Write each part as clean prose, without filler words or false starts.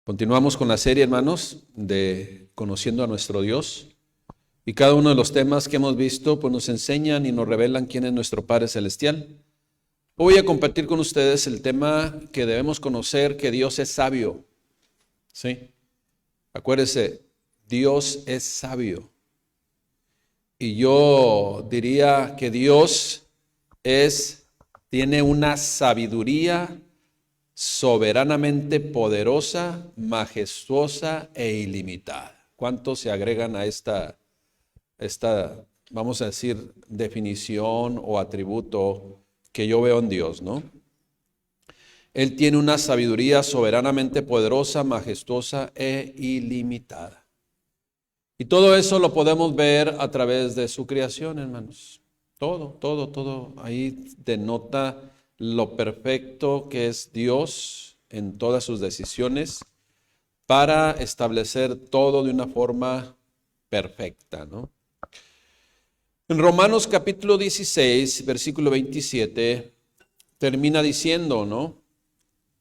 Continuamos con la serie, hermanos, de Conociendo a nuestro Dios. Y cada uno de los temas que hemos visto, pues nos enseñan y nos revelan quién es nuestro Padre Celestial. Hoy voy a compartir con ustedes el tema que debemos conocer, que Dios es sabio. ¿Sí? Acuérdese, Dios es sabio. Y yo diría que Dios tiene una sabiduría soberanamente poderosa, majestuosa e ilimitada. ¿Cuántos se agregan a esta, vamos a decir, definición o atributo que yo veo en Dios, ¿no? Él tiene una sabiduría soberanamente poderosa, majestuosa e ilimitada. Y todo eso lo podemos ver a través de su creación, hermanos. Todo ahí denota lo perfecto que es Dios en todas sus decisiones para establecer todo de una forma perfecta, ¿no? En Romanos capítulo 16, versículo 27, termina diciendo, ¿no?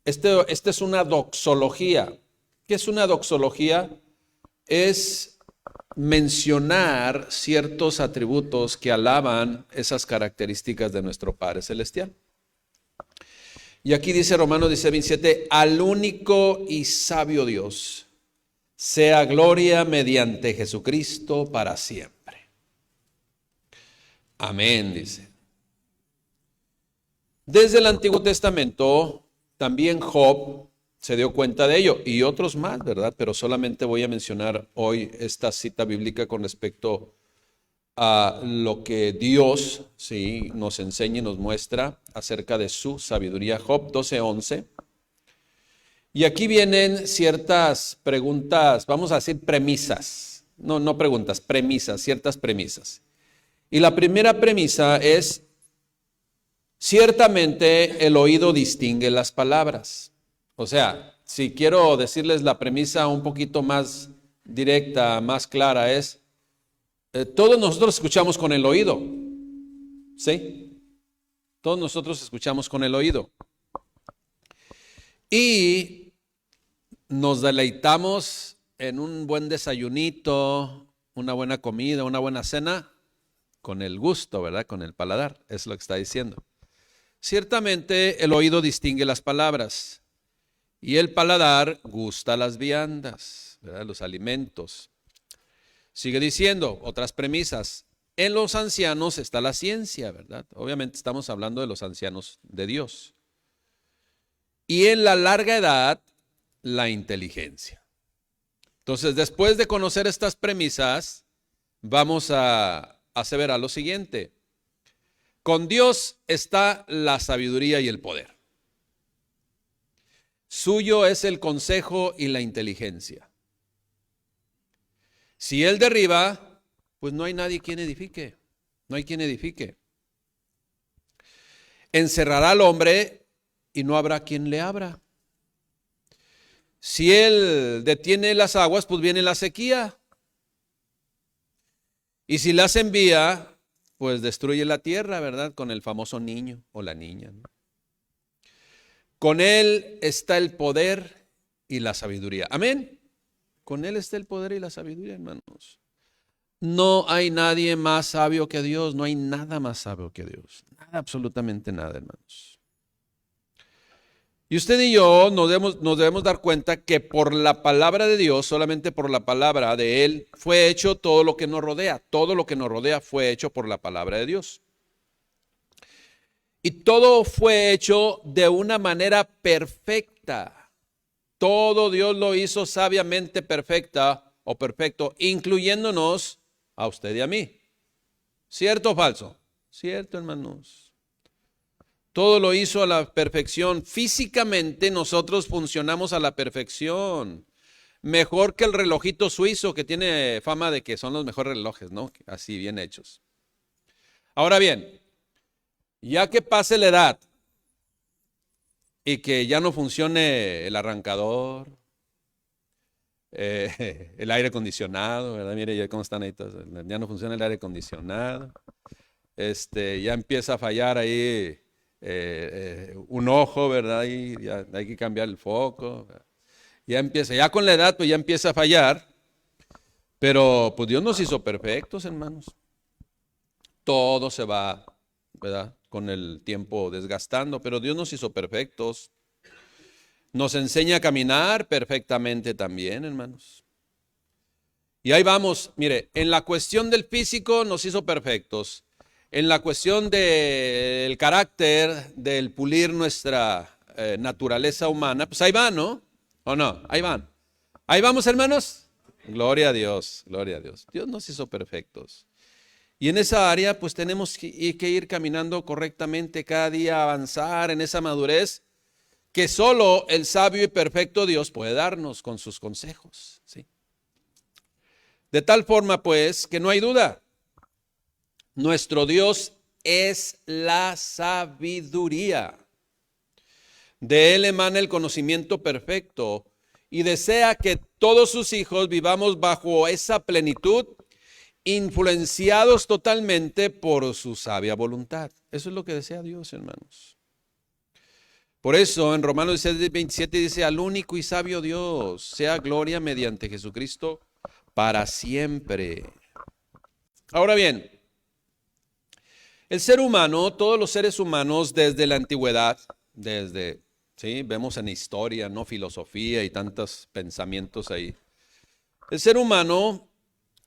Esta es una doxología. ¿Qué es una doxología? Es mencionar ciertos atributos que alaban esas características de nuestro Padre Celestial. Y aquí dice Romanos 17, al único y sabio Dios, sea gloria mediante Jesucristo para siempre. Amén, dice. Desde el Antiguo Testamento, también Job se dio cuenta de ello, y otros más, ¿verdad? Pero solamente voy a mencionar hoy esta cita bíblica con respecto a lo que Dios, sí, nos enseña y nos muestra acerca de su sabiduría. Job 12:11. Y aquí vienen ciertas preguntas, vamos a decir premisas, no preguntas, premisas, ciertas premisas. Y la primera premisa es, ciertamente el oído distingue las palabras. O sea, si quiero decirles la premisa un poquito más directa, más clara, es, todos nosotros escuchamos con el oído, ¿sí? Todos nosotros escuchamos con el oído. Y nos deleitamos en un buen desayunito, una buena comida, una buena cena, con el gusto, ¿verdad? Con el paladar, es lo que está diciendo. Ciertamente el oído distingue las palabras. Y el paladar gusta las viandas, ¿verdad? Los alimentos. Sigue diciendo otras premisas. En los ancianos está la ciencia, ¿verdad? Obviamente estamos hablando de los ancianos de Dios. Y en la larga edad, la inteligencia. Entonces, después de conocer estas premisas, vamos a aseverar lo siguiente. Con Dios está la sabiduría y el poder. Suyo es el consejo y la inteligencia. Si Él derriba, pues no hay nadie quien edifique. No hay quien edifique. Encerrará al hombre y no habrá quien le abra. Si Él detiene las aguas, pues viene la sequía. Y si las envía, pues destruye la tierra, ¿verdad? Con el famoso niño o la niña, ¿no? Con Él está el poder y la sabiduría. Amén. Con Él está el poder y la sabiduría, hermanos. No hay nadie más sabio que Dios. No hay nada más sabio que Dios. Nada, absolutamente nada, hermanos. Y usted y yo nos debemos dar cuenta que por la palabra de Dios, solamente por la palabra de Él, fue hecho todo lo que nos rodea. Todo lo que nos rodea fue hecho por la palabra de Dios. Y todo fue hecho de una manera perfecta. Todo Dios lo hizo sabiamente perfecta o perfecto, incluyéndonos a usted y a mí. ¿Cierto o falso? Cierto, hermanos. Todo lo hizo a la perfección. Físicamente nosotros funcionamos a la perfección. Mejor que el relojito suizo que tiene fama de que son los mejores relojes, ¿no? Así bien hechos. Ahora bien, ya que pase la edad y que ya no funcione el arrancador, el aire acondicionado, ¿verdad? Mire ya cómo están ahí todos. Ya no funciona el aire acondicionado. Ya empieza a fallar ahí un ojo, ¿verdad? Y ya hay que cambiar el foco, ¿verdad? Ya empieza, ya con la edad pues ya empieza a fallar, pero pues Dios nos hizo perfectos, hermanos. Todo se va, ¿verdad?, con el tiempo desgastando, pero Dios nos hizo perfectos. Nos enseña a caminar perfectamente también, hermanos. Y ahí vamos, mire, en la cuestión del físico nos hizo perfectos. En la cuestión del carácter, del pulir nuestra naturaleza humana, pues ahí van, ¿no? ¿O no? Ahí van. Ahí vamos, hermanos. Gloria a Dios, gloria a Dios. Dios nos hizo perfectos. Y en esa área, pues tenemos que ir caminando correctamente cada día, avanzar en esa madurez que solo el sabio y perfecto Dios puede darnos con sus consejos, ¿sí? De tal forma, pues, que no hay duda, nuestro Dios es la sabiduría. De Él emana el conocimiento perfecto y desea que todos sus hijos vivamos bajo esa plenitud, influenciados totalmente por su sabia voluntad. Eso es lo que desea Dios, hermanos. Por eso en Romanos 16:27 dice: al único y sabio Dios sea gloria mediante Jesucristo para siempre. Ahora bien, el ser humano, todos los seres humanos desde la antigüedad, ¿sí?, vemos en historia, no filosofía y tantos pensamientos ahí. El ser humano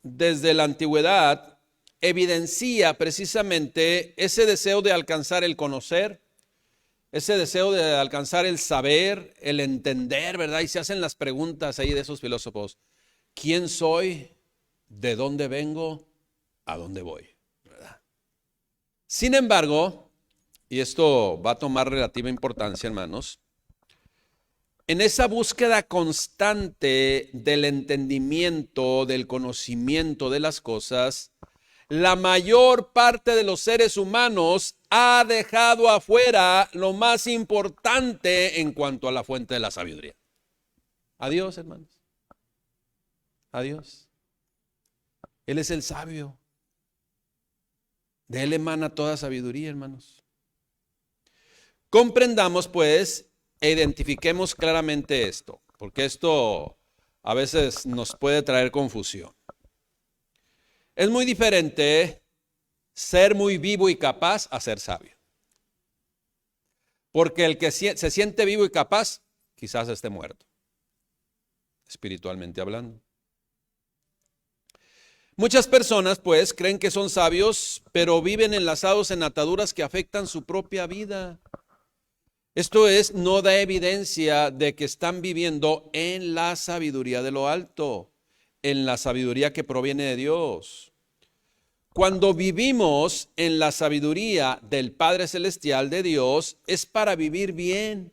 desde la antigüedad evidencia precisamente ese deseo de alcanzar el conocer, ese deseo de alcanzar el saber, el entender, ¿verdad? Y se hacen las preguntas ahí de esos filósofos: ¿quién soy? ¿De dónde vengo? ¿A dónde voy? ¿Verdad? Sin embargo, y esto va a tomar relativa importancia, hermanos, en esa búsqueda constante del entendimiento, del conocimiento de las cosas, la mayor parte de los seres humanos ha dejado afuera lo más importante en cuanto a la fuente de la sabiduría. Adiós, hermanos. Adiós. Él es el sabio. De Él emana toda sabiduría, hermanos. Comprendamos, pues, e identifiquemos claramente esto, porque esto a veces nos puede traer confusión. Es muy diferente ser muy vivo y capaz a ser sabio. Porque el que se siente vivo y capaz, quizás esté muerto, espiritualmente hablando. Muchas personas, pues, creen que son sabios, pero viven enlazados en ataduras que afectan su propia vida. Esto no da evidencia de que están viviendo en la sabiduría de lo alto, en la sabiduría que proviene de Dios. Cuando vivimos en la sabiduría del Padre Celestial de Dios, es para vivir bien,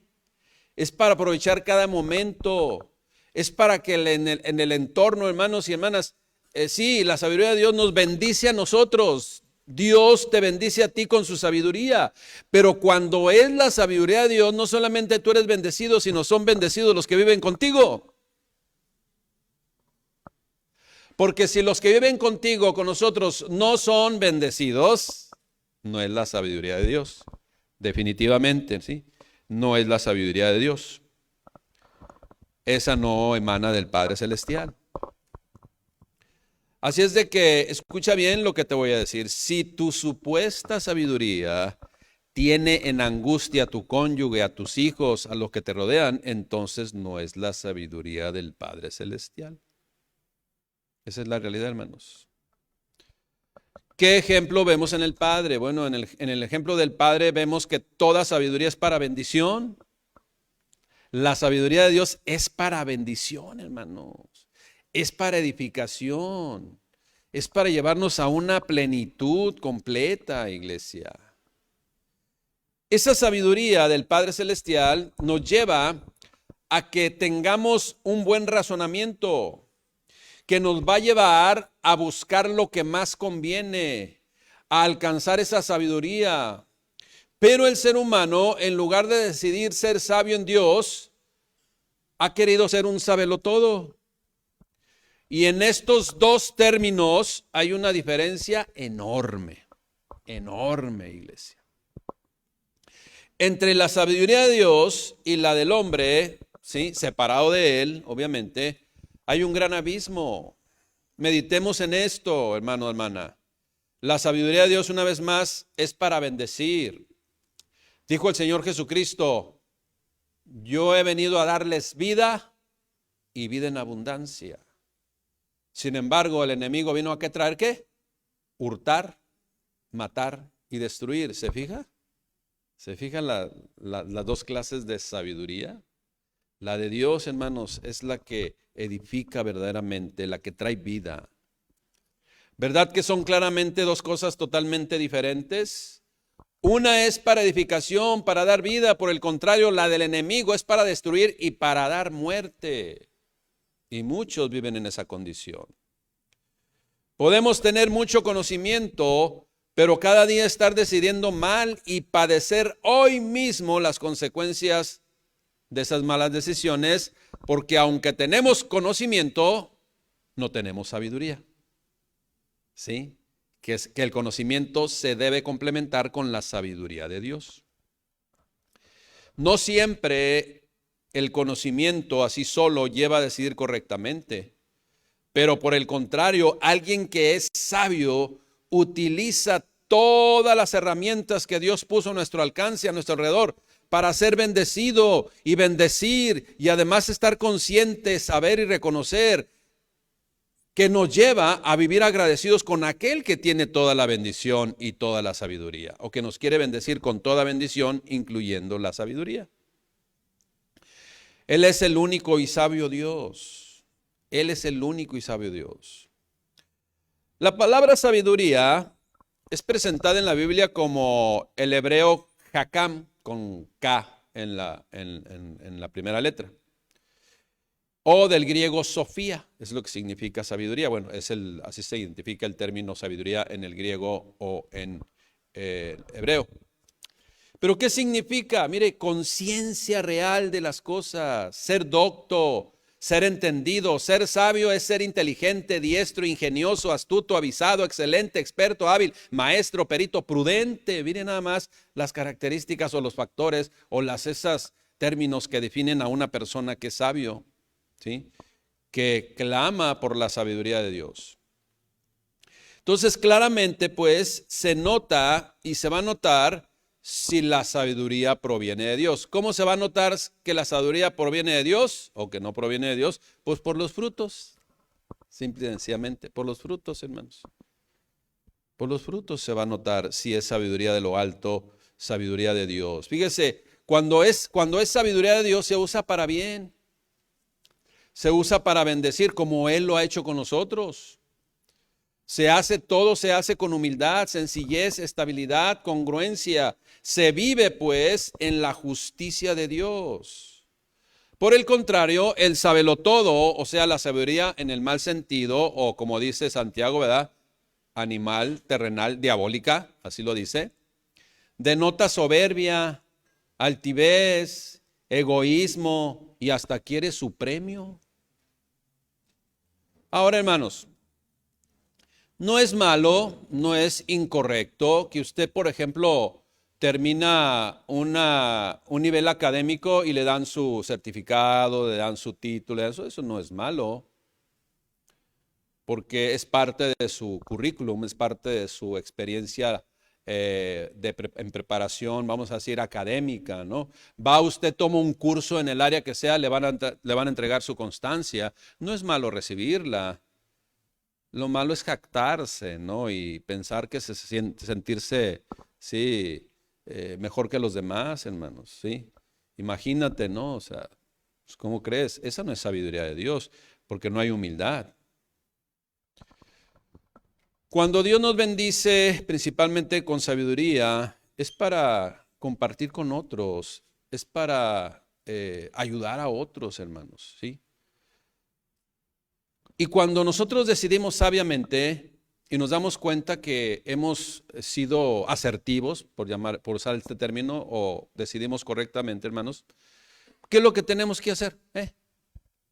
es para aprovechar cada momento, es para que en el entorno, hermanos y hermanas, sí, la sabiduría de Dios nos bendice a nosotros. Dios te bendice a ti con su sabiduría, pero cuando es la sabiduría de Dios, no solamente tú eres bendecido, sino son bendecidos los que viven contigo. Porque si los que viven contigo, con nosotros, no son bendecidos, no es la sabiduría de Dios. Definitivamente, ¿sí? No es la sabiduría de Dios. Esa no emana del Padre Celestial. Así es de que escucha bien lo que te voy a decir. Si tu supuesta sabiduría tiene en angustia a tu cónyuge, a tus hijos, a los que te rodean, entonces no es la sabiduría del Padre Celestial. Esa es la realidad, hermanos. ¿Qué ejemplo vemos en el Padre? Bueno, en el ejemplo del Padre vemos que toda sabiduría es para bendición. La sabiduría de Dios es para bendición, hermanos. Es para edificación. Es para llevarnos a una plenitud completa, iglesia. Esa sabiduría del Padre Celestial nos lleva a que tengamos un buen razonamiento, que nos va a llevar a buscar lo que más conviene, a alcanzar esa sabiduría. Pero el ser humano, en lugar de decidir ser sabio en Dios, ha querido ser un sabelotodo. Y en estos dos términos hay una diferencia enorme, enorme, iglesia. Entre la sabiduría de Dios y la del hombre ¿sí? Separado de Él, obviamente, hay un gran abismo. Meditemos en esto, hermano, hermana. La sabiduría de Dios, una vez más, es para bendecir. Dijo el Señor Jesucristo: yo he venido a darles vida y vida en abundancia. Sin embargo, el enemigo vino a traer ¿qué? Hurtar, matar y destruir. ¿Se fija? ¿Se fijan las dos clases de sabiduría? La de Dios, hermanos, es la que edifica verdaderamente, la que trae vida. ¿Verdad que son claramente dos cosas totalmente diferentes? Una es para edificación, para dar vida. Por el contrario, la del enemigo es para destruir y para dar muerte. Y muchos viven en esa condición. Podemos tener mucho conocimiento, pero cada día estar decidiendo mal y padecer hoy mismo las consecuencias de esas malas decisiones, porque aunque tenemos conocimiento, no tenemos sabiduría. ¿Sí? Que el conocimiento se debe complementar con la sabiduría de Dios. No siempre el conocimiento así solo lleva a decidir correctamente, pero por el contrario, alguien que es sabio utiliza todas las herramientas que Dios puso a nuestro alcance, a nuestro alrededor, para ser bendecido y bendecir, y además estar consciente, saber y reconocer, que nos lleva a vivir agradecidos con aquel que tiene toda la bendición y toda la sabiduría, o que nos quiere bendecir con toda bendición, incluyendo la sabiduría. Él es el único y sabio Dios. Él es el único y sabio Dios. La palabra sabiduría es presentada en la Biblia como el hebreo Hakam, con K en la primera letra. O del griego Sofía, es lo que significa sabiduría. Bueno, así se identifica el término sabiduría en el griego o en hebreo. ¿Pero qué significa? Mire, conciencia real de las cosas, ser docto, ser entendido. Ser sabio es ser inteligente, diestro, ingenioso, astuto, avisado, excelente, experto, hábil, maestro, perito, prudente. Miren nada más las características o los factores o esos términos que definen a una persona que es sabio. ¿Sí? Que clama por la sabiduría de Dios. Entonces, claramente, pues, se nota y se va a notar si la sabiduría proviene de Dios. ¿Cómo se va a notar que la sabiduría proviene de Dios o que no proviene de Dios? Pues por los frutos, simple y sencillamente, por los frutos, hermanos. Por los frutos se va a notar si es sabiduría de lo alto, sabiduría de Dios. Fíjese, cuando es sabiduría de Dios se usa para bien. Se usa para bendecir como Él lo ha hecho con nosotros. Todo se hace con humildad, sencillez, estabilidad, congruencia. Se vive pues en la justicia de Dios. Por el contrario, el sabelotodo, o sea, la sabiduría en el mal sentido, o como dice Santiago, ¿verdad? Animal, terrenal, diabólica, así lo dice. Denota soberbia, altivez, egoísmo y hasta quiere su premio. Ahora, hermanos, no es malo, no es incorrecto que usted, por ejemplo, termina un nivel académico y le dan su certificado, le dan su título, eso no es malo, porque es parte de su currículum, es parte de su experiencia en preparación, vamos a decir, académica, ¿no? Va usted, toma un curso en el área que sea, le van a entregar su constancia. No es malo recibirla. Lo malo es jactarse, ¿no? Y pensar que sentirse, sí, mejor que los demás, hermanos, ¿sí? Imagínate, ¿no? O sea, pues, ¿cómo crees? Esa no es sabiduría de Dios, porque no hay humildad. Cuando Dios nos bendice principalmente con sabiduría, es para compartir con otros, es para ayudar a otros, hermanos, ¿sí? Y cuando nosotros decidimos sabiamente y nos damos cuenta que hemos sido asertivos, por usar este término, o decidimos correctamente, hermanos, ¿qué es lo que tenemos que hacer?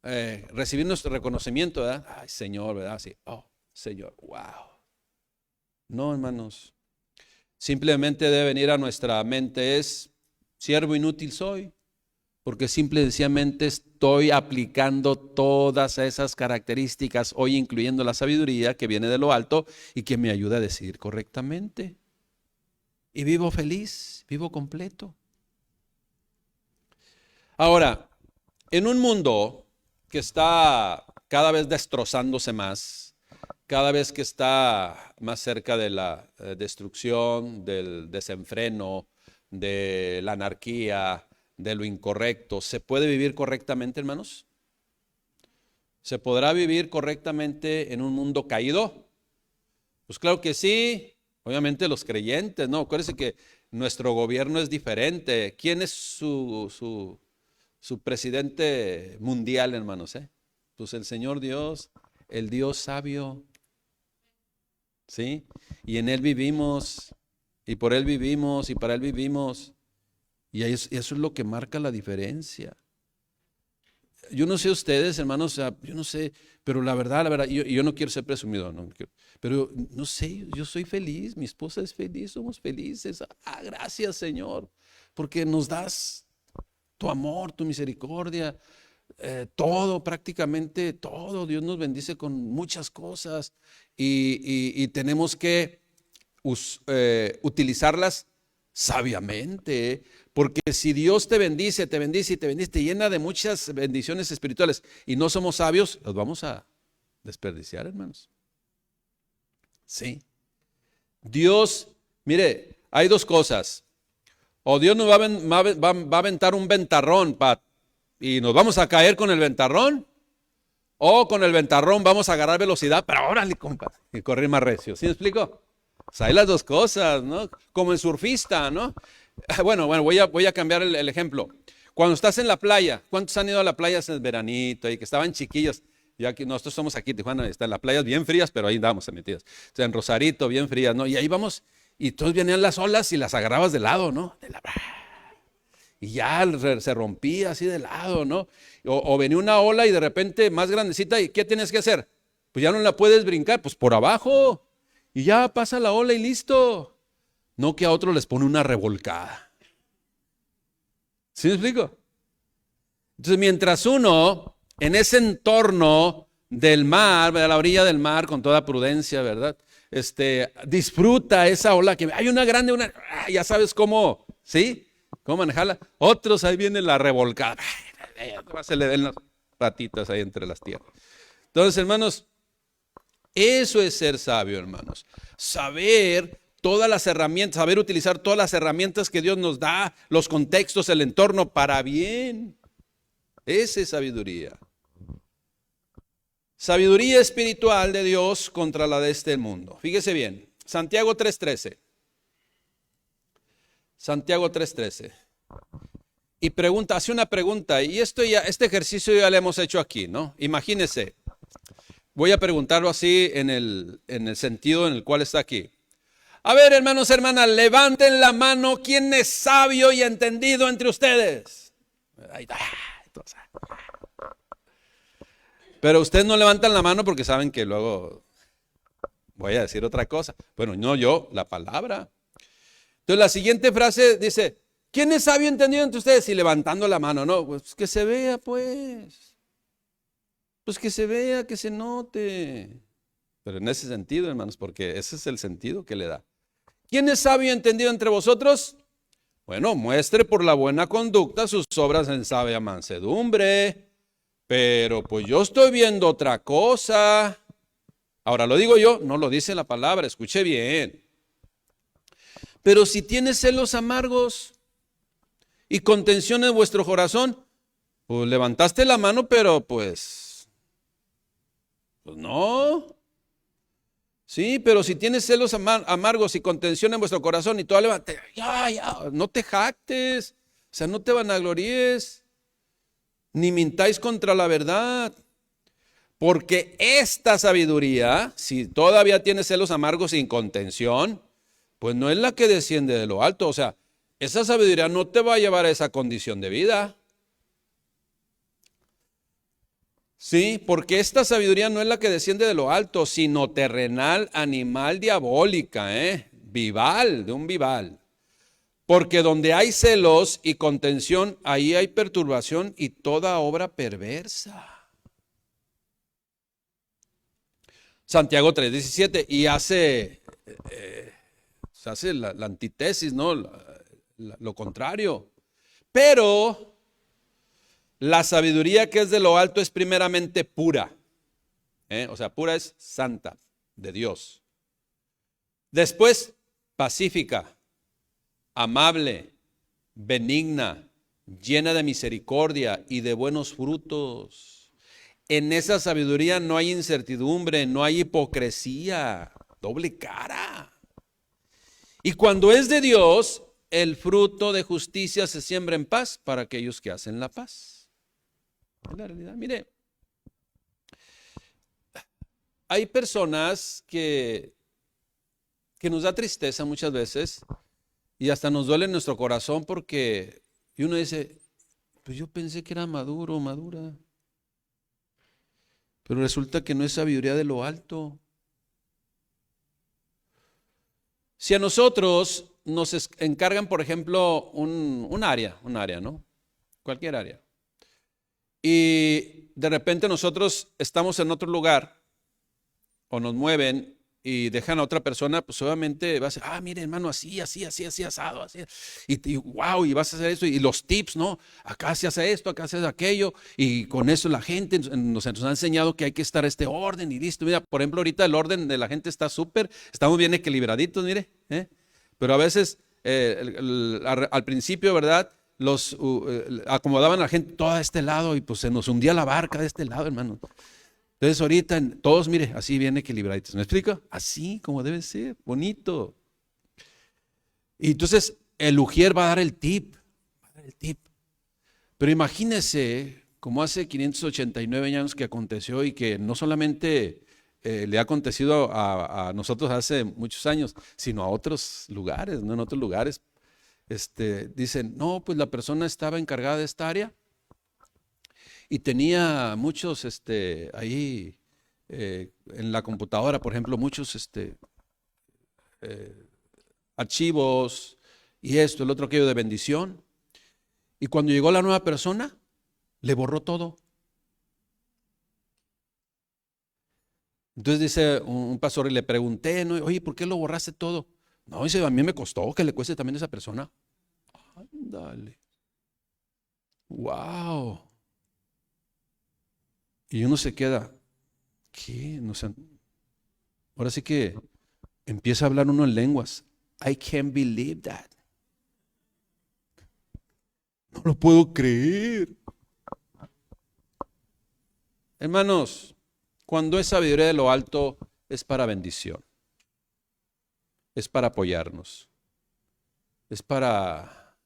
Recibir nuestro reconocimiento, ¿verdad? Ay, Señor, ¿verdad? Sí, oh, Señor, wow. No, hermanos. Simplemente debe venir a nuestra mente siervo inútil soy. porque simple y sencillamente estoy aplicando todas esas características, hoy incluyendo la sabiduría que viene de lo alto y que me ayuda a decidir correctamente. Y vivo feliz, vivo completo. Ahora, en un mundo que está cada vez destrozándose más, cada vez que está más cerca de la destrucción, del desenfreno, de la anarquía, de lo incorrecto, ¿se puede vivir correctamente, hermanos? ¿Se podrá vivir correctamente en un mundo caído? Pues claro que sí. Obviamente los creyentes, ¿no? Acuérdense que nuestro gobierno es diferente. ¿Quién es su presidente mundial, hermanos? Pues el Señor Dios, el Dios sabio. ¿Sí? Y en Él vivimos, y por Él vivimos, y para Él vivimos. Y eso es lo que marca la diferencia. Yo no sé ustedes, hermanos, o sea, yo no sé, pero la verdad, yo no quiero ser presumido, pero no sé, yo soy feliz, mi esposa es feliz, somos felices. Gracias, Señor, porque nos das tu amor, tu misericordia, todo, prácticamente todo. Dios nos bendice con muchas cosas y tenemos que utilizarlas sabiamente, porque si Dios te bendice, te llena de muchas bendiciones espirituales y no somos sabios, los vamos a desperdiciar, hermanos. Sí. Dios, mire, hay dos cosas. O Dios nos va a aventar un ventarrón, y nos vamos a caer con el ventarrón, o con el ventarrón vamos a agarrar velocidad, pero órale, compa, y correr más recio. ¿Sí me explico? O sea, hay las dos cosas, ¿no? Como el surfista, ¿no? Bueno, voy a cambiar el ejemplo. Cuando estás en la playa, ¿cuántos han ido a la playa en el veranito y que estaban chiquillos? Ya que nosotros somos aquí en Tijuana, están las playas bien frías, pero ahí andamos metidos. O sea, en Rosarito, bien frías, ¿no? Y ahí vamos, y todos venían las olas y las agarrabas de lado, ¿no? Y ya se rompía así de lado, ¿no? O venía una ola y de repente más grandecita, ¿y qué tienes que hacer? Pues ya no la puedes brincar, pues por abajo. Y ya pasa la ola y listo. No que a otros les pone una revolcada. ¿Sí me explico? Entonces, mientras uno, en ese entorno del mar, a la orilla del mar, con toda prudencia, ¿verdad? Disfruta esa ola que hay una grande, ya sabes cómo, ¿sí? ¿Cómo manejarla? Otros, ahí viene la revolcada. Se le ven las patitas ahí entre las tierras. Entonces, hermanos, eso es ser sabio, hermanos. Saber todas las herramientas, saber utilizar todas las herramientas que Dios nos da, los contextos, el entorno para bien. Esa es sabiduría. Sabiduría espiritual de Dios contra la de este mundo. Fíjese bien, Santiago 3:13. Santiago 3:13. Y hace una pregunta, y este ejercicio ya lo hemos hecho aquí, ¿no? Imagínese. Voy a preguntarlo así en el sentido en el cual está aquí. A ver, hermanos, hermanas, levanten la mano. ¿Quién es sabio y entendido entre ustedes? Ahí está. Pero ustedes no levantan la mano porque saben que luego voy a decir otra cosa. Bueno, no yo, la palabra. Entonces la siguiente frase dice, ¿quién es sabio y entendido entre ustedes? Y levantando la mano, no, pues que se vea, pues. Pues que se vea, que se note. Pero en ese sentido, hermanos, porque ese es el sentido que le da. ¿Quién es sabio y entendido entre vosotros? Bueno, muestre por la buena conducta sus obras en sabia mansedumbre. Pero pues yo estoy viendo otra cosa. Ahora lo digo yo, no lo dice la palabra, escuche bien. Pero si tiene celos amargos y contención en vuestro corazón, pues levantaste la mano, pero pues no. Sí, pero si tienes celos amargos y contención en vuestro corazón y tú levantas, ya, no te jactes, o sea, no te vanaglories, ni mintáis contra la verdad. Porque esta sabiduría, si todavía tienes celos amargos sin contención, pues no es la que desciende de lo alto. O sea, esa sabiduría no te va a llevar a esa condición de vida. Sí, porque esta sabiduría no es la que desciende de lo alto, sino terrenal, animal, diabólica, vival, de un vival. Porque donde hay celos y contención, ahí hay perturbación y toda obra perversa. Santiago 3:17, y hace la antítesis, ¿no? Lo contrario. Pero la sabiduría que es de lo alto es primeramente pura. O sea, pura es santa, de Dios. Después, pacífica, amable, benigna, llena de misericordia y de buenos frutos. En esa sabiduría no hay incertidumbre, no hay hipocresía, doble cara. Y cuando es de Dios, el fruto de justicia se siembra en paz para aquellos que hacen la paz. Es la realidad. Mire, hay personas que nos da tristeza muchas veces y hasta nos duele en nuestro corazón porque y uno dice, pues yo pensé que era maduro, madura. Pero resulta que no es sabiduría de lo alto. Si a nosotros nos encargan, por ejemplo, un área, ¿no? Cualquier área. Y de repente nosotros estamos en otro lugar o nos mueven y dejan a otra persona, pues obviamente va a ser, mire hermano, así, asado, así. Y wow, y vas a hacer eso, y los tips, ¿no? Acá se hace esto, acá se hace aquello, y con eso la gente nos ha enseñado que hay que estar a este orden y listo. Mira, por ejemplo, ahorita el orden de la gente está súper, estamos bien equilibraditos, mire, pero a veces al principio, ¿verdad? Acomodaban a la gente todo a este lado y pues se nos hundía la barca de este lado, hermano. Entonces ahorita todos, mire, así bien equilibraditos. ¿Me explico? Así como debe ser, bonito. Y entonces el ujier va a dar el tip. Pero imagínese, como hace 589 años que aconteció y que no solamente le ha acontecido a nosotros hace muchos años, sino a otros lugares, ¿no? En otros lugares. Dicen, no, pues la persona estaba encargada de esta área y tenía muchos ahí en la computadora, por ejemplo, muchos archivos y esto, el otro, aquello de bendición. Y cuando llegó la nueva persona, le borró todo. Entonces dice un pastor y le pregunté, ¿no? Oye, ¿por qué lo borraste todo? No, dice, a mí me costó que le cueste también a esa persona. Ándale. Wow. Y uno se queda, ¿qué? No sé. Ahora sí que empieza a hablar uno en lenguas. I can't believe that. No lo puedo creer. Hermanos, cuando es sabiduría de lo alto, es para bendición. Es para apoyarnos. Es para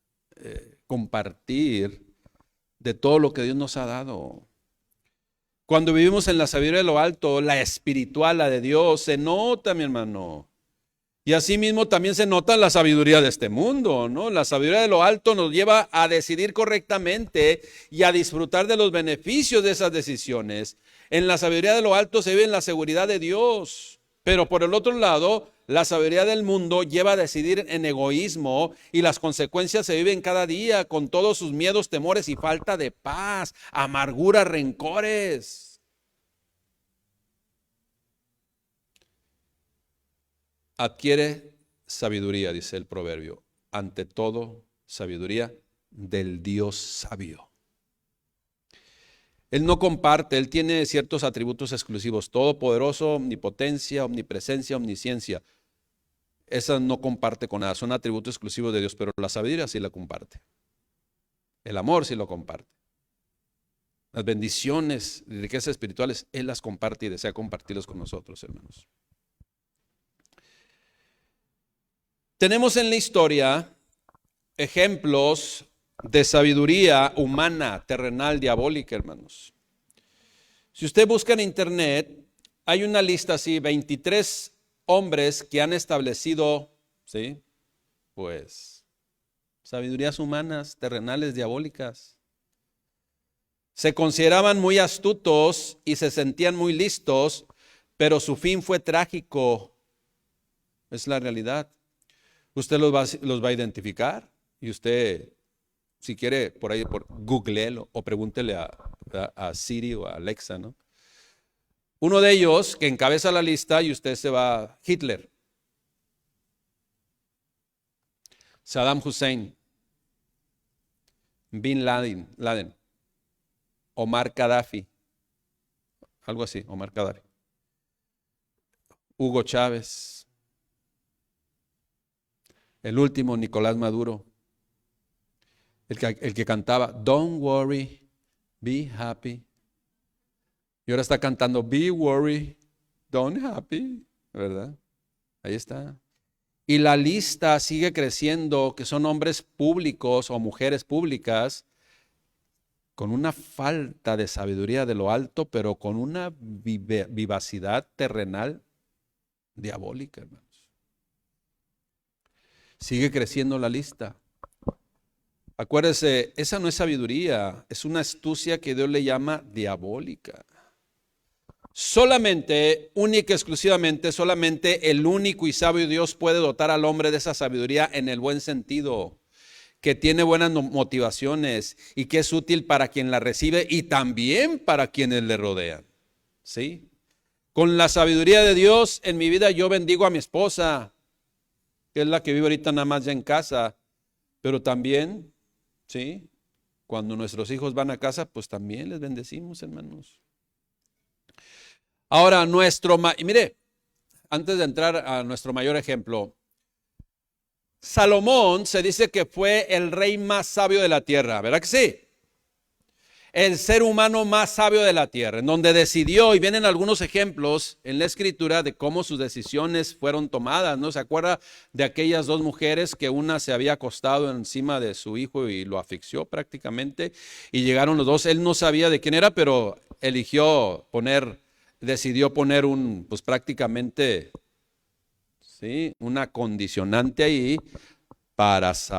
compartir de todo lo que Dios nos ha dado. Cuando vivimos en la sabiduría de lo alto, la espiritual, la de Dios, se nota, mi hermano. Y asimismo también se nota la sabiduría de este mundo, ¿no? La sabiduría de lo alto nos lleva a decidir correctamente y a disfrutar de los beneficios de esas decisiones. En la sabiduría de lo alto se vive en la seguridad de Dios. Pero por el otro lado, la sabiduría del mundo lleva a decidir en egoísmo y las consecuencias se viven cada día con todos sus miedos, temores y falta de paz, amargura, rencores. Adquiere sabiduría, dice el proverbio, ante todo sabiduría del Dios sabio. Él no comparte, Él tiene ciertos atributos exclusivos, todopoderoso, omnipotencia, omnipresencia, omnisciencia. Esas no comparte con nada, son atributos exclusivos de Dios, pero la sabiduría sí la comparte. El amor sí lo comparte. Las bendiciones y riquezas espirituales, Él las comparte y desea compartirlas con nosotros, hermanos. Tenemos en la historia ejemplos de sabiduría humana, terrenal, diabólica, hermanos. Si usted busca en internet, hay una lista así, 23 hombres que han establecido, ¿sí? Pues, sabidurías humanas, terrenales, diabólicas. Se consideraban muy astutos y se sentían muy listos, pero su fin fue trágico. Es la realidad. Usted los va a identificar y usted, si quiere, por ahí, googleelo o pregúntele a Siri o a Alexa, ¿no? Uno de ellos que encabeza la lista y usted se va, Hitler, Saddam Hussein, Bin Laden, Omar Gaddafi, algo así, Omar Gaddafi, Hugo Chávez, el último, Nicolás Maduro, el que cantaba, Don't worry, be happy. Y ahora está cantando, Be worry, don't happy, ¿verdad? Ahí está. Y la lista sigue creciendo, que son hombres públicos o mujeres públicas con una falta de sabiduría de lo alto, pero con una vivacidad terrenal diabólica, hermanos. Sigue creciendo la lista. Acuérdese, esa no es sabiduría, es una astucia que Dios le llama diabólica. Solamente, única y exclusivamente, solamente el único y sabio Dios puede dotar al hombre de esa sabiduría en el buen sentido, que tiene buenas motivaciones y que es útil para quien la recibe y también para quienes le rodean. ¿Sí? Con la sabiduría de Dios en mi vida yo bendigo a mi esposa, que es la que vive ahorita nada más ya en casa, pero también, ¿sí? Cuando nuestros hijos van a casa, pues también les bendecimos, hermanos. Ahora, mire, antes de entrar a nuestro mayor ejemplo, Salomón se dice que fue el rey más sabio de la tierra, ¿verdad que sí? El ser humano más sabio de la tierra, en donde decidió, y vienen algunos ejemplos en la escritura de cómo sus decisiones fueron tomadas, ¿no? ¿Se acuerda de aquellas dos mujeres que una se había acostado encima de su hijo y lo asfixió prácticamente? Y llegaron los dos, él no sabía de quién era, pero decidió poner pues prácticamente, ¿sí? Una condicionante ahí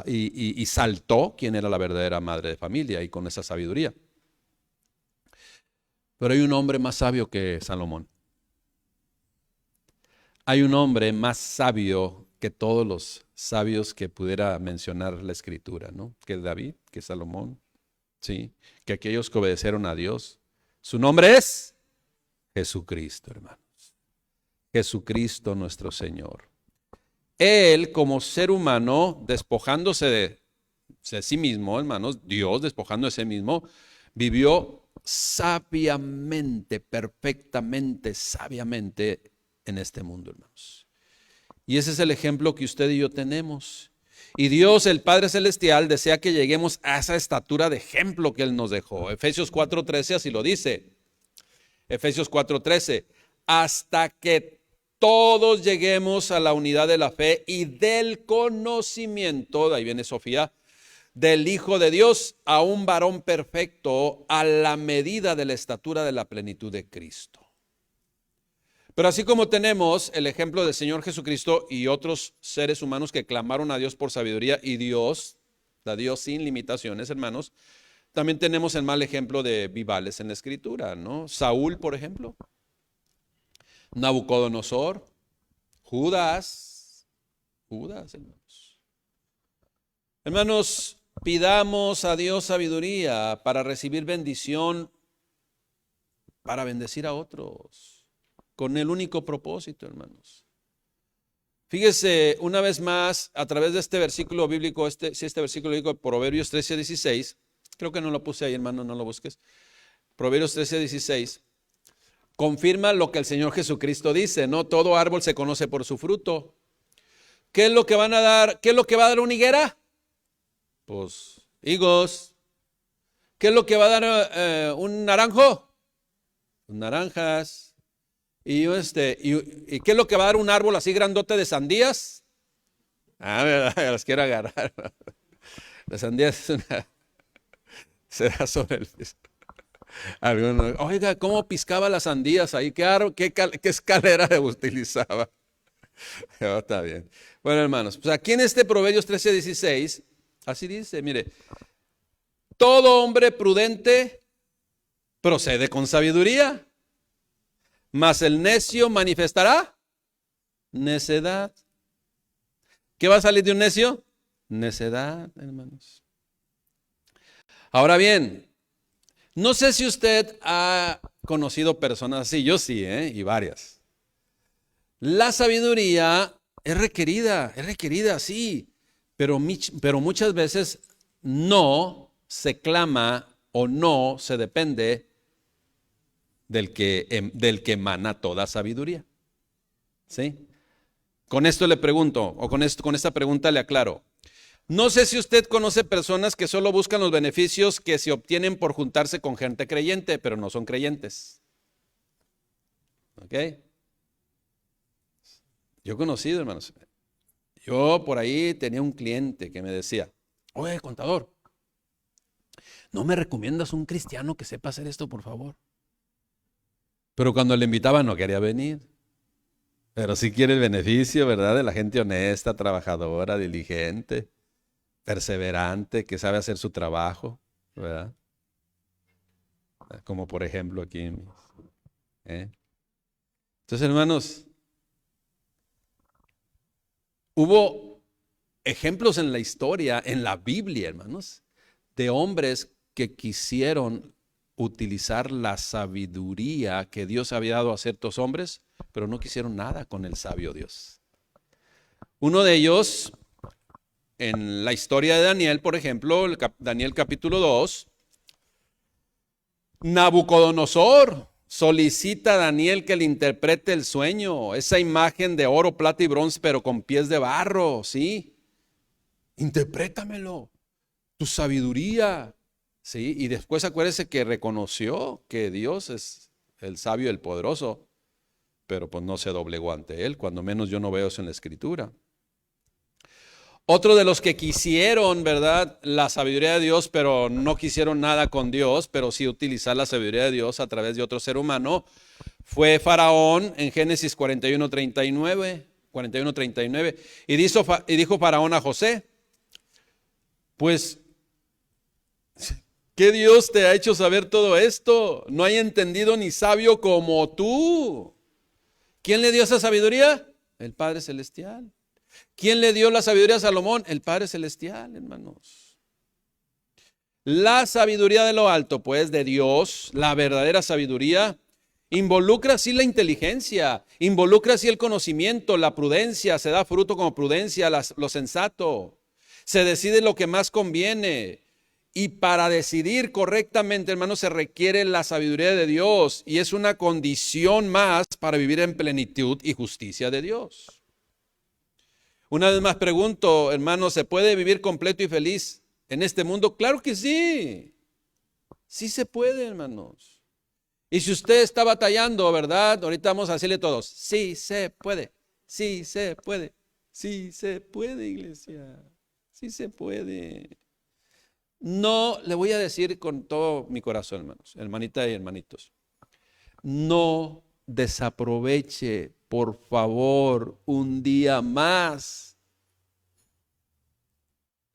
y saltó quién era la verdadera madre de familia y con esa sabiduría. Pero hay un hombre más sabio que Salomón. Hay un hombre más sabio que todos los sabios que pudiera mencionar la escritura, ¿no? Que David, que Salomón, ¿sí? Que aquellos que obedecieron a Dios. Su nombre es Jesucristo, hermanos. Jesucristo nuestro Señor. Él, como ser humano, despojándose de sí mismo, hermanos, Dios despojando de sí mismo, vivió sabiamente, perfectamente, sabiamente en este mundo, hermanos. Y ese es el ejemplo que usted y yo tenemos. Y Dios, el Padre Celestial, desea que lleguemos a esa estatura de ejemplo que Él nos dejó. Efesios 4:13 así lo dice. Efesios 4:13, hasta que todos lleguemos a la unidad de la fe y del conocimiento, de ahí viene Sofía, del Hijo de Dios, a un varón perfecto, a la medida de la estatura de la plenitud de Cristo. Pero así como tenemos el ejemplo del Señor Jesucristo y otros seres humanos que clamaron a Dios por sabiduría y Dios, da Dios sin limitaciones, hermanos, también tenemos el mal ejemplo de vivales en la Escritura, ¿no? Saúl, por ejemplo, Nabucodonosor, Judas, hermanos. Hermanos, pidamos a Dios sabiduría para recibir bendición, para bendecir a otros, con el único propósito, hermanos. Fíjese una vez más, a través de este versículo bíblico, este versículo bíblico de Proverbios 13:16, creo que no lo puse ahí, hermano, no lo busques. Proverbios 13:16, confirma lo que el Señor Jesucristo dice, ¿no? Todo árbol se conoce por su fruto. ¿Qué es lo que van a dar? ¿Qué es lo que va a dar una higuera? Pues higos. ¿Qué es lo que va a dar un naranjo? Naranjas. ¿Y qué es lo que va a dar un árbol así grandote de sandías? Verdad, las quiero agarrar. Las sandías se da sobre el piso. Oiga, ¿cómo piscaba las sandías ahí? ¿Qué escalera utilizaba? Está bien. Bueno, hermanos, pues aquí en este Proverbios 13:16, así dice, mire, todo hombre prudente procede con sabiduría, mas el necio manifestará necedad. ¿Qué va a salir de un necio? Necedad, hermanos. Ahora bien, no sé si usted ha conocido personas así, yo sí, y varias. La sabiduría es requerida, sí, pero muchas veces no se clama o no se depende del que emana toda sabiduría. ¿Sí? Con esto le pregunto, o con esta pregunta le aclaro. No sé si usted conoce personas que solo buscan los beneficios que se obtienen por juntarse con gente creyente, pero no son creyentes. ¿Ok? Yo he conocido, hermanos. Yo por ahí tenía un cliente que me decía, oye, contador, ¿no me recomiendas un cristiano que sepa hacer esto, por favor? Pero cuando le invitaba no quería venir. Pero sí quiere el beneficio, ¿verdad? De la gente honesta, trabajadora, diligente, perseverante, que sabe hacer su trabajo, ¿verdad? Como por ejemplo aquí. ¿Eh? Entonces, hermanos, hubo ejemplos en la historia, en la Biblia, hermanos, de hombres que quisieron utilizar la sabiduría que Dios había dado a ciertos hombres, pero no quisieron nada con el sabio Dios. Uno de ellos, en la historia de Daniel, por ejemplo, Daniel capítulo 2, Nabucodonosor solicita a Daniel que le interprete el sueño, esa imagen de oro, plata y bronce, pero con pies de barro, ¿sí? Interprétamelo, tu sabiduría, ¿sí? Y después acuérdese que reconoció que Dios es el sabio y el poderoso, pero pues no se doblegó ante él, cuando menos yo no veo eso en la Escritura. Otro de los que quisieron, ¿verdad?, la sabiduría de Dios, pero no quisieron nada con Dios, pero sí utilizar la sabiduría de Dios a través de otro ser humano, fue Faraón en Génesis 41:39. Y dijo Faraón a José, pues, ¿qué Dios te ha hecho saber todo esto? No hay entendido ni sabio como tú. ¿Quién le dio esa sabiduría? El Padre Celestial. ¿Quién le dio la sabiduría a Salomón? El Padre Celestial, hermanos. La sabiduría de lo alto, pues, de Dios, la verdadera sabiduría, involucra así la inteligencia, involucra así el conocimiento, la prudencia, se da fruto como prudencia, lo sensato. Se decide lo que más conviene. Y para decidir correctamente, hermanos, se requiere la sabiduría de Dios y es una condición más para vivir en plenitud y justicia de Dios. Una vez más pregunto, hermanos, ¿se puede vivir completo y feliz en este mundo? Claro que sí. Sí se puede, hermanos. Y si usted está batallando, ¿verdad? Ahorita vamos a decirle a todos, sí se puede, sí se puede, sí se puede, iglesia, sí se puede. No, le voy a decir con todo mi corazón, hermanos, hermanitas y hermanitos, no desaproveche, por favor, un día más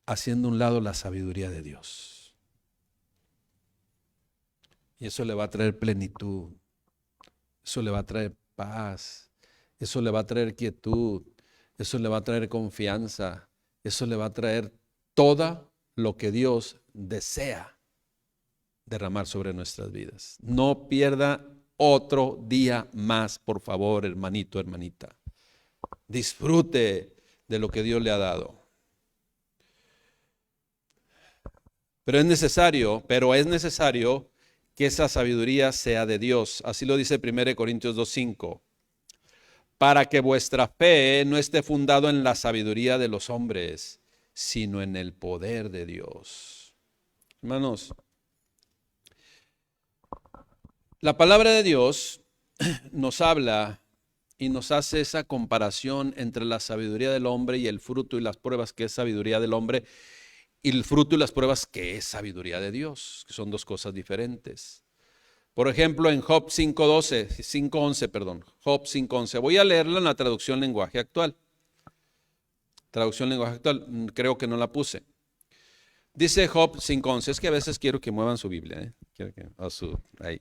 haciendo a un lado la sabiduría de Dios. Y eso le va a traer plenitud, eso le va a traer paz, eso le va a traer quietud, eso le va a traer confianza, eso le va a traer todo lo que Dios desea derramar sobre nuestras vidas. No pierda otro día más, por favor, hermanito, hermanita. Disfrute de lo que Dios le ha dado. Pero es necesario que esa sabiduría sea de Dios. Así lo dice 1 Corintios 2:5. Para que vuestra fe no esté fundada en la sabiduría de los hombres, sino en el poder de Dios. Hermanos, la palabra de Dios nos habla y nos hace esa comparación entre la sabiduría del hombre y el fruto y las pruebas que es sabiduría del hombre y el fruto y las pruebas que es sabiduría de Dios, que son dos cosas diferentes. Por ejemplo, en Job 5:11, Job 5:11. Voy a leerla en la traducción lenguaje actual. Traducción lenguaje actual, creo que no la puse. Dice Job 5:11, es que a veces quiero que muevan su Biblia, ahí.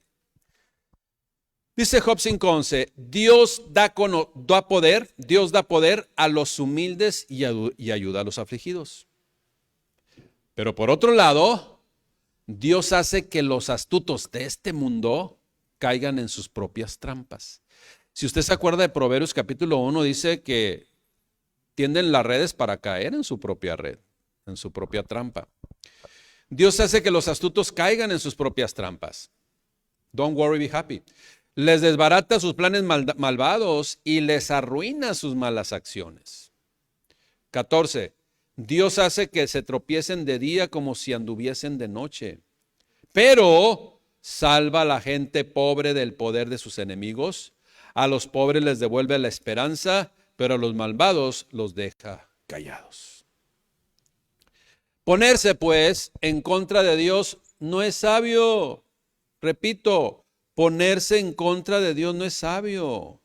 Dice Job 5:11, Dios da poder a los humildes y ayuda a los afligidos. Pero por otro lado, Dios hace que los astutos de este mundo caigan en sus propias trampas. Si usted se acuerda de Proverbios capítulo 1, dice que tienden las redes para caer en su propia red, en su propia trampa. Dios hace que los astutos caigan en sus propias trampas. Don't worry, be happy. Les desbarata sus planes malvados y les arruina sus malas acciones. 14. Dios hace que se tropiecen de día como si anduviesen de noche, pero salva a la gente pobre del poder de sus enemigos. A los pobres les devuelve la esperanza, pero a los malvados los deja callados. Ponerse, pues, en contra de Dios no es sabio. Repito, ponerse en contra de Dios no es sabio.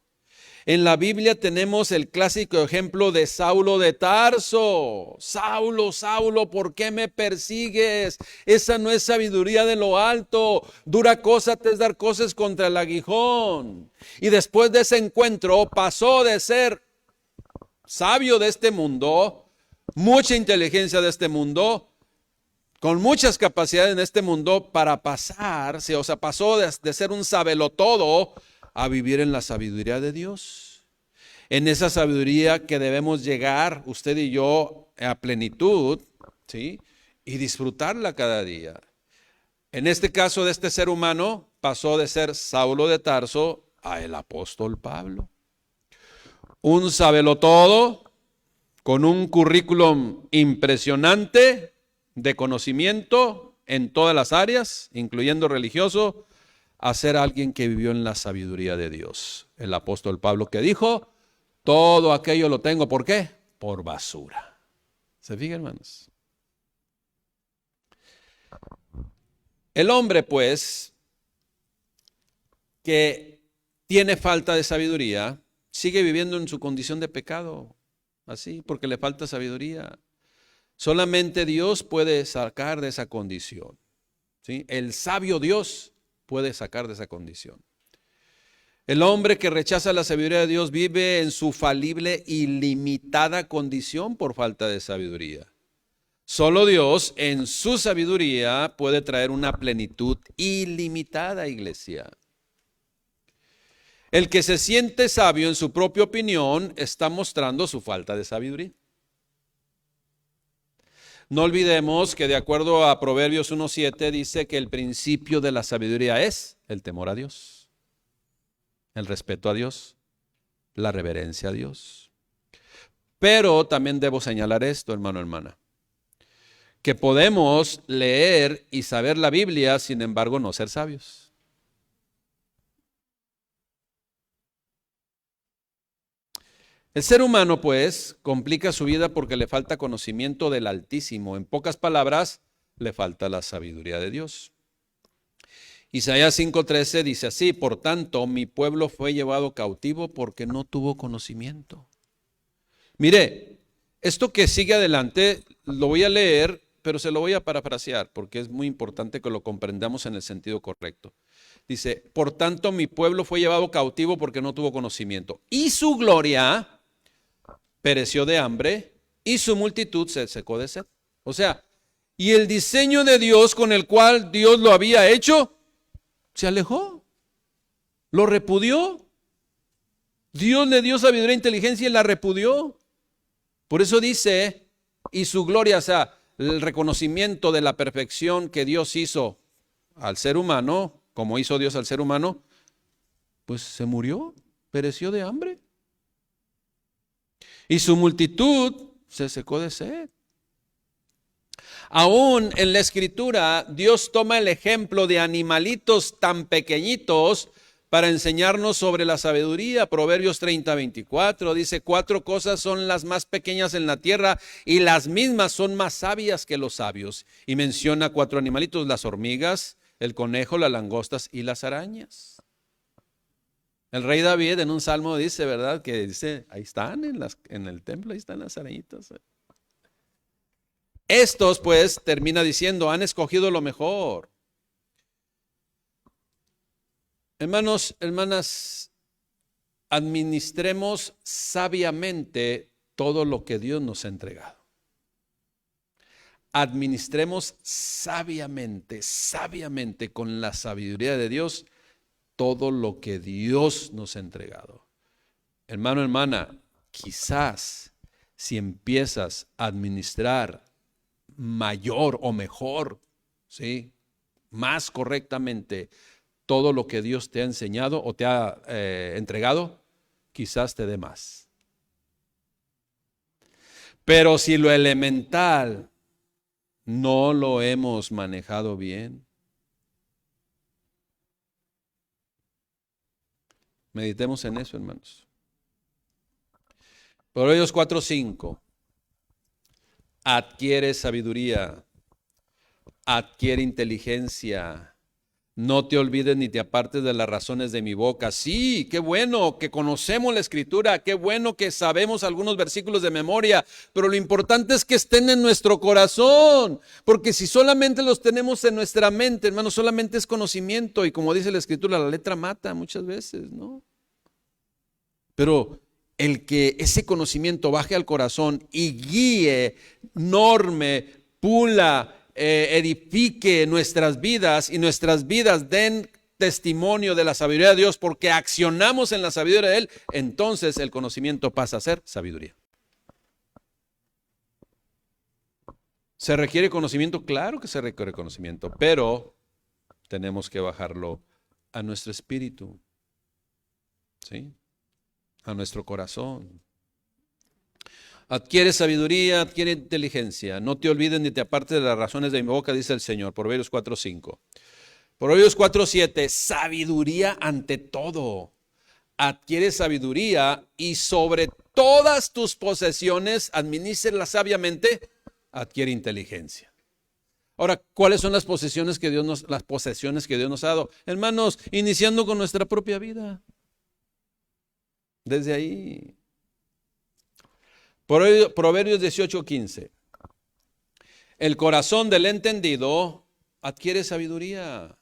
En la Biblia tenemos el clásico ejemplo de Saulo de Tarso. Saulo, Saulo, ¿por qué me persigues? Esa no es sabiduría de lo alto. Dura cosa te es dar cosas contra el aguijón. Y después de ese encuentro pasó de ser sabio de este mundo, mucha inteligencia de este mundo, con muchas capacidades en este mundo, para pasarse, o sea, pasó de ser un sabelotodo a vivir en la sabiduría de Dios. En esa sabiduría que debemos llegar, usted y yo, a plenitud, ¿sí? Y disfrutarla cada día. En este caso de este ser humano, pasó de ser Saulo de Tarso a el apóstol Pablo. Un sabelotodo con un currículum impresionante de conocimiento en todas las áreas, incluyendo religioso, a ser alguien que vivió en la sabiduría de Dios. El apóstol Pablo que dijo, todo aquello lo tengo, ¿por qué? Por basura. ¿Se fijan, hermanos? El hombre, pues, que tiene falta de sabiduría, sigue viviendo en su condición de pecado, así, porque le falta sabiduría. Solamente Dios puede sacar de esa condición, ¿sí? El sabio Dios puede sacar de esa condición. El hombre que rechaza la sabiduría de Dios vive en su falible y limitada condición por falta de sabiduría. Solo Dios en su sabiduría puede traer una plenitud ilimitada, iglesia. El que se siente sabio en su propia opinión está mostrando su falta de sabiduría. No olvidemos que de acuerdo a Proverbios 1:7 dice que el principio de la sabiduría es el temor a Dios, el respeto a Dios, la reverencia a Dios. Pero también debo señalar esto, hermano, hermana, que podemos leer y saber la Biblia, sin embargo, no ser sabios. El ser humano, pues, complica su vida porque le falta conocimiento del Altísimo. En pocas palabras, le falta la sabiduría de Dios. Isaías 5:13 dice así, por tanto, mi pueblo fue llevado cautivo porque no tuvo conocimiento. Mire, esto que sigue adelante lo voy a leer, pero se lo voy a parafrasear porque es muy importante que lo comprendamos en el sentido correcto. Dice, por tanto, mi pueblo fue llevado cautivo porque no tuvo conocimiento. Y su gloria pereció de hambre y su multitud se secó de sed. O sea, y el diseño de Dios con el cual Dios lo había hecho, se alejó, lo repudió. Dios le dio sabiduría e inteligencia y la repudió. Por eso dice, y su gloria, o sea, el reconocimiento de la perfección que Dios hizo al ser humano, como hizo Dios al ser humano, pues se murió, pereció de hambre. Y su multitud se secó de sed. Aún en la Escritura, Dios toma el ejemplo de animalitos tan pequeñitos para enseñarnos sobre la sabiduría. Proverbios 30:24 dice, 4 cosas son las más pequeñas en la tierra y las mismas son más sabias que los sabios. Y menciona 4 animalitos, las hormigas, el conejo, las langostas y las arañas. El rey David en un salmo dice, ¿verdad? Que dice, ahí están en el templo, ahí están las arañitas. Estos, pues, termina diciendo, han escogido lo mejor. Hermanos, hermanas, administremos sabiamente todo lo que Dios nos ha entregado. Administremos sabiamente, sabiamente, con la sabiduría de Dios, todo lo que Dios nos ha entregado. Hermano, hermana, quizás si empiezas a administrar mayor o mejor, ¿sí?, más correctamente todo lo que Dios te ha enseñado o te ha entregado, quizás te dé más. Pero si lo elemental no lo hemos manejado bien, meditemos en eso, hermanos. Proverbios 4:5. Adquiere sabiduría, adquiere inteligencia. No te olvides ni te apartes de las razones de mi boca. Sí, qué bueno que conocemos la Escritura, qué bueno que sabemos algunos versículos de memoria, pero lo importante es que estén en nuestro corazón, porque si solamente los tenemos en nuestra mente, hermano, solamente es conocimiento, y como dice la Escritura, la letra mata muchas veces, ¿no? Pero el que ese conocimiento baje al corazón y guíe, norme, pula, edifique nuestras vidas, y nuestras vidas den testimonio de la sabiduría de Dios porque accionamos en la sabiduría de Él, entonces el conocimiento pasa a ser sabiduría. ¿Se requiere conocimiento? Claro que se requiere conocimiento, pero tenemos que bajarlo a nuestro espíritu, ¿sí?, a nuestro corazón. Adquiere sabiduría, adquiere inteligencia. No te olvides ni te apartes de las razones de mi boca, dice el Señor. Proverbios 4:5. Proverbios 4:7. Sabiduría ante todo. Adquiere sabiduría y sobre todas tus posesiones, administralas sabiamente, adquiere inteligencia. Ahora, ¿cuáles son las posesiones que Dios nos ha dado? Hermanos, iniciando con nuestra propia vida. Desde ahí. Proverbios 18:15. El corazón del entendido adquiere sabiduría,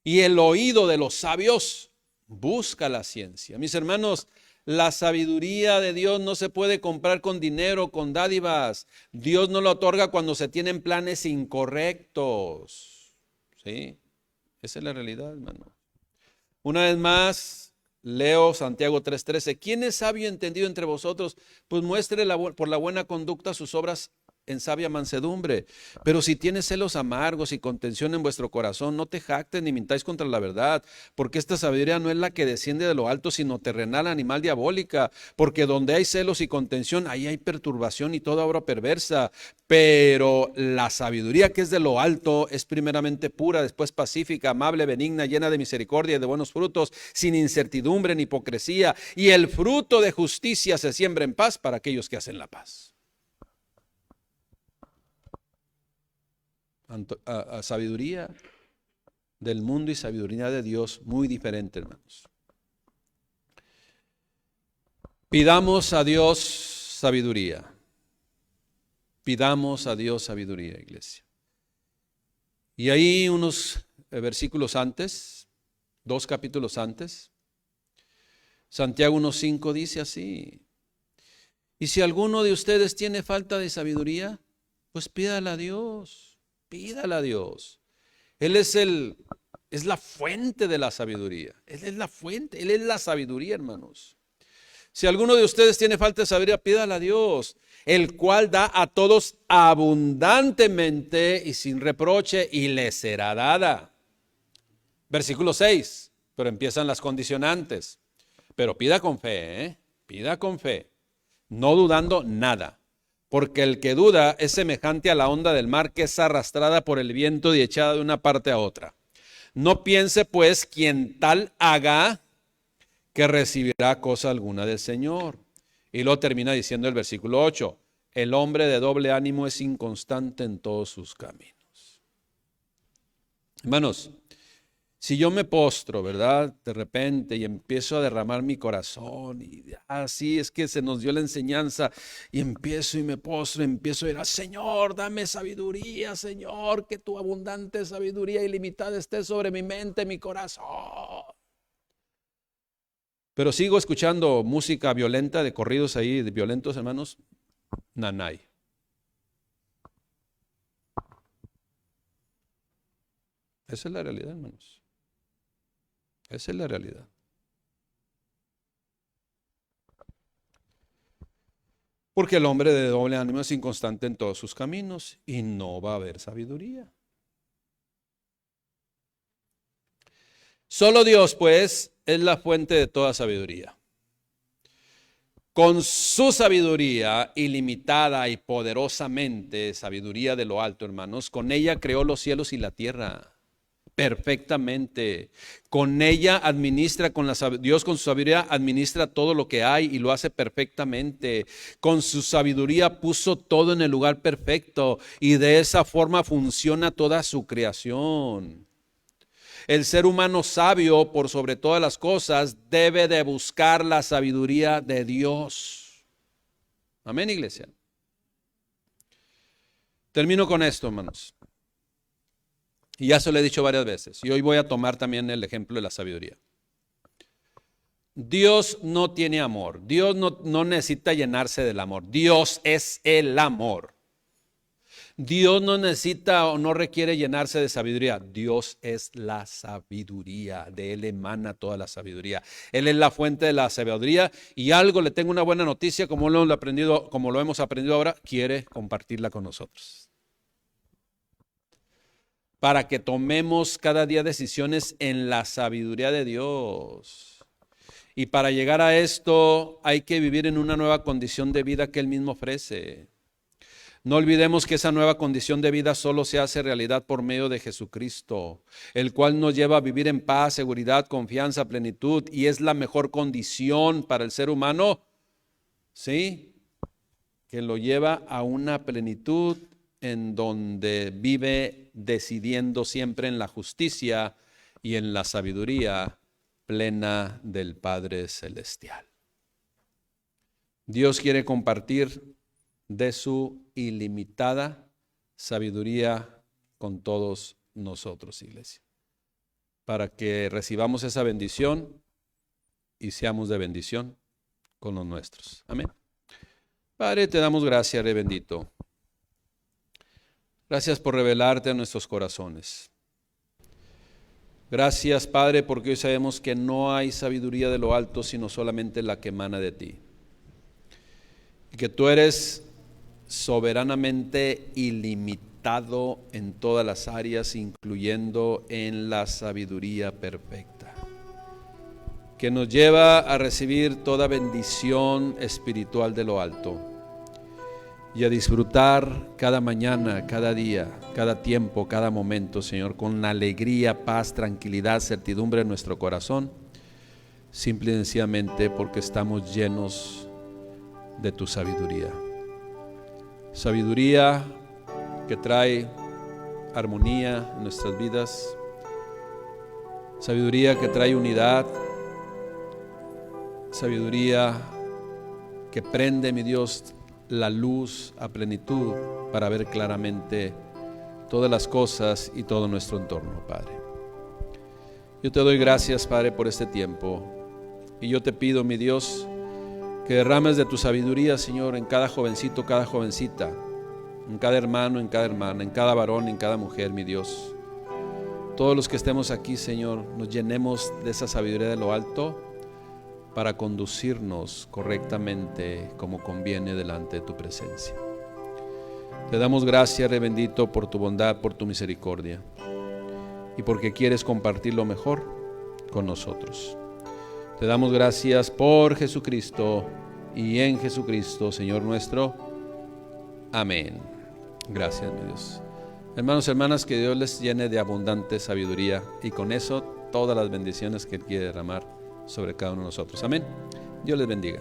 y el oído de los sabios busca la ciencia. Mis hermanos, la sabiduría de Dios no se puede comprar con dinero, con dádivas. Dios no lo otorga cuando se tienen planes incorrectos. ¿Sí? Esa es la realidad, hermano. Una vez más, leo Santiago 3:13. ¿Quién es sabio y entendido entre vosotros? Pues muestre por la buena conducta sus obras en sabia mansedumbre. Pero si tienes celos amargos y contención en vuestro corazón, no te jactes ni mintáis contra la verdad, porque esta sabiduría no es la que desciende de lo alto, sino terrenal, animal, diabólica. Porque donde hay celos y contención, ahí hay perturbación y toda obra perversa. Pero la sabiduría que es de lo alto es primeramente pura, después pacífica, amable, benigna, llena de misericordia y de buenos frutos, sin incertidumbre ni hipocresía. Y el fruto de justicia se siembra en paz para aquellos que hacen la paz. A sabiduría del mundo y sabiduría de Dios, muy diferente, hermanos. Pidamos a Dios sabiduría. Pidamos a Dios sabiduría, iglesia. Y ahí unos versículos antes, 2 capítulos antes, Santiago 1:5 dice así: y si alguno de ustedes tiene falta de sabiduría, pues pídala a Dios. Pídala a Dios. Él es la fuente de la sabiduría. Él es la fuente, Él es la sabiduría, hermanos. Si alguno de ustedes tiene falta de sabiduría, pídala a Dios, el cual da a todos abundantemente y sin reproche, y le será dada. Versículo 6, pero empiezan las condicionantes. Pero pida con fe, pida con fe, no dudando nada. Porque el que duda es semejante a la onda del mar, que es arrastrada por el viento y echada de una parte a otra. No piense pues quien tal haga que recibirá cosa alguna del Señor. Y lo termina diciendo el versículo 8. El hombre de doble ánimo es inconstante en todos sus caminos. Hermanos, si yo me postro, ¿verdad?, de repente, y empiezo a derramar mi corazón, y así es que se nos dio la enseñanza, y empiezo y me postro, empiezo a ir, Señor, dame sabiduría, Señor, que tu abundante sabiduría ilimitada esté sobre mi mente, mi corazón. Pero sigo escuchando música violenta, de corridos ahí, de violentos, hermanos. Nanay. Esa es la realidad, hermanos. Esa es la realidad. Porque el hombre de doble ánimo es inconstante en todos sus caminos y no va a haber sabiduría. Solo Dios, pues, es la fuente de toda sabiduría. Con su sabiduría ilimitada y poderosamente, sabiduría de lo alto, hermanos, con ella creó los cielos y la tierra perfectamente. Con ella administra, Dios con su sabiduría administra todo lo que hay y lo hace perfectamente. Con su sabiduría puso todo en el lugar perfecto y de esa forma funciona toda su creación. El ser humano sabio, por sobre todas las cosas, debe de buscar la sabiduría de Dios. Amén, iglesia. Termino con esto, hermanos. Y ya se lo he dicho varias veces. Y hoy voy a tomar también el ejemplo de la sabiduría. Dios no tiene amor. Dios no necesita llenarse del amor. Dios es el amor. Dios no necesita o no requiere llenarse de sabiduría. Dios es la sabiduría. De Él emana toda la sabiduría. Él es la fuente de la sabiduría. Y algo, le tengo una buena noticia, como lo hemos aprendido ahora, quiere compartirla con nosotros. Para que tomemos cada día decisiones en la sabiduría de Dios. Y para llegar a esto hay que vivir en una nueva condición de vida que Él mismo ofrece. No olvidemos que esa nueva condición de vida solo se hace realidad por medio de Jesucristo, el cual nos lleva a vivir en paz, seguridad, confianza, plenitud, y es la mejor condición para el ser humano, ¿sí? Que lo lleva a una plenitud en donde vive decidiendo siempre en la justicia y en la sabiduría plena del Padre Celestial. Dios quiere compartir de su ilimitada sabiduría con todos nosotros, iglesia, para que recibamos esa bendición y seamos de bendición con los nuestros. Amén. Padre, te damos gracias, Rey bendito. Gracias por revelarte a nuestros corazones. Gracias, Padre, porque hoy sabemos que no hay sabiduría de lo alto, sino solamente la que emana de ti. Y que tú eres soberanamente ilimitado en todas las áreas, incluyendo en la sabiduría perfecta, que nos lleva a recibir toda bendición espiritual de lo alto y a disfrutar cada mañana, cada día, cada tiempo, cada momento, Señor, con alegría, paz, tranquilidad, certidumbre en nuestro corazón, simple y sencillamente porque estamos llenos de tu sabiduría. Sabiduría que trae armonía en nuestras vidas, sabiduría que trae unidad, sabiduría que prende, mi Dios, la luz a plenitud para ver claramente todas las cosas y todo nuestro entorno, Padre. Yo te doy gracias, Padre, por este tiempo, y yo te pido, mi Dios, que derrames de tu sabiduría, Señor, en cada jovencito, cada jovencita, en cada hermano, en cada hermana, en cada varón, en cada mujer, mi Dios. Todos los que estemos aquí, Señor, nos llenemos de esa sabiduría de lo alto para conducirnos correctamente como conviene delante de tu presencia. Te damos gracias, Rey bendito, por tu bondad, por tu misericordia y porque quieres compartir lo mejor con nosotros. Te damos gracias por Jesucristo y en Jesucristo, Señor nuestro. Amén. Gracias, mi Dios. Hermanos, hermanas, que Dios les llene de abundante sabiduría y con eso todas las bendiciones que Él quiere derramar sobre cada uno de nosotros. Amén. Dios les bendiga.